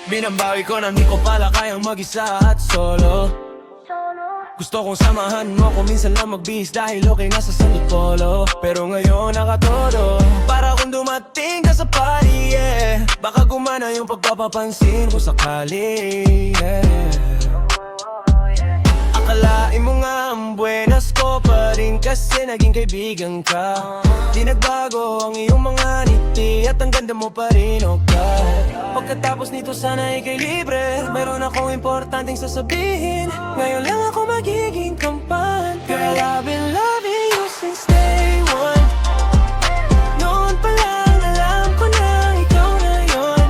Binambawi ko na di ko pala kayang mag-isa at solo. Gusto kong samahan mo kung minsan lang magbihis dahil okay na sa Sandot Polo. Pero ngayon nakatodo, para kung dumating ka sa party, yeah. Baka gumana yung pagpapapansin ko sakali, yeah. Akalain mo nga ang buenas ko pa rin kasi naging kaibigan ka. Di nagbago ang iyong mga ngiti at ang ganda mo pa rin, oh God. Pagkatapos nito sana ika'y libre, mayroon akong importanteng sasabihin. Ngayon lang ako magiging kampante. Girl, I've been loving you since day one. Noon pa lang alam ko na ikaw na yun.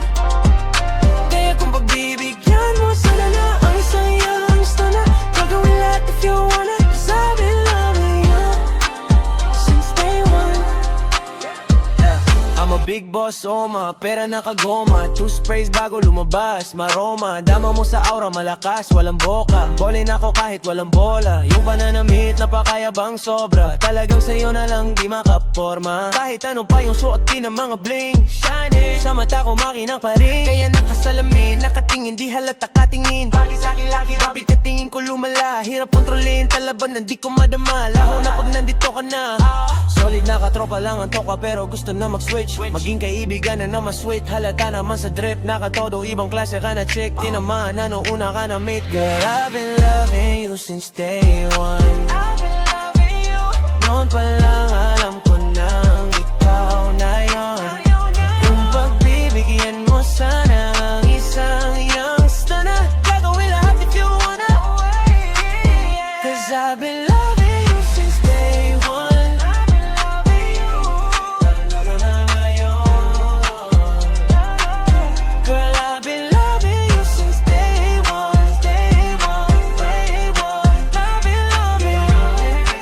Kaya kung pagbibigyan mo sana na ang isang youngsta na gagawin lahat if you wanna. Cause I've been loving you since day one. I'm a big boss, oma, pera nakagoma. Two sprays bago lumabas, maroma. Dama mo sa aura, malakas, walang boka. Bowling ako kahit walang bola. Yung pananamit, napakayabang sobra. Talagang sa'yo na lang di makaporma. Kahit ano pa yung suot din ng mga bling. Shining, sa mata ko makinang pa rin. Kaya nakasalamin, nakatingin, di halata katingin. Bagay sa'kin lagi, rapid katingin ko lumala. Hirap kontrolin, talaban na di ko madama. Laho na pag nandito ka na. Solid na katropa lang ang toka pero gusto na mag-switch. Maging kaibigan na naman sweet. Halata naman sa drip, nakatodo ibang klase ka na chick. Di naman ano una ka na mate. Girl, I've been loving you since day one. Noon pa lang alam ko na ikaw na yun. Yung pagbibigyan mo sana ang isang youngsta na gagawin lahat if you wanna. Cause I've been loving you since day one. Girl, I've been loving you since day one, day one, day one. I've been loving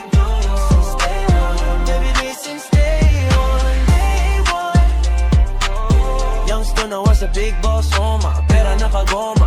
you since day one, baby, since day one, day one. Youngster na was a big boss, oma, pera nakagoma.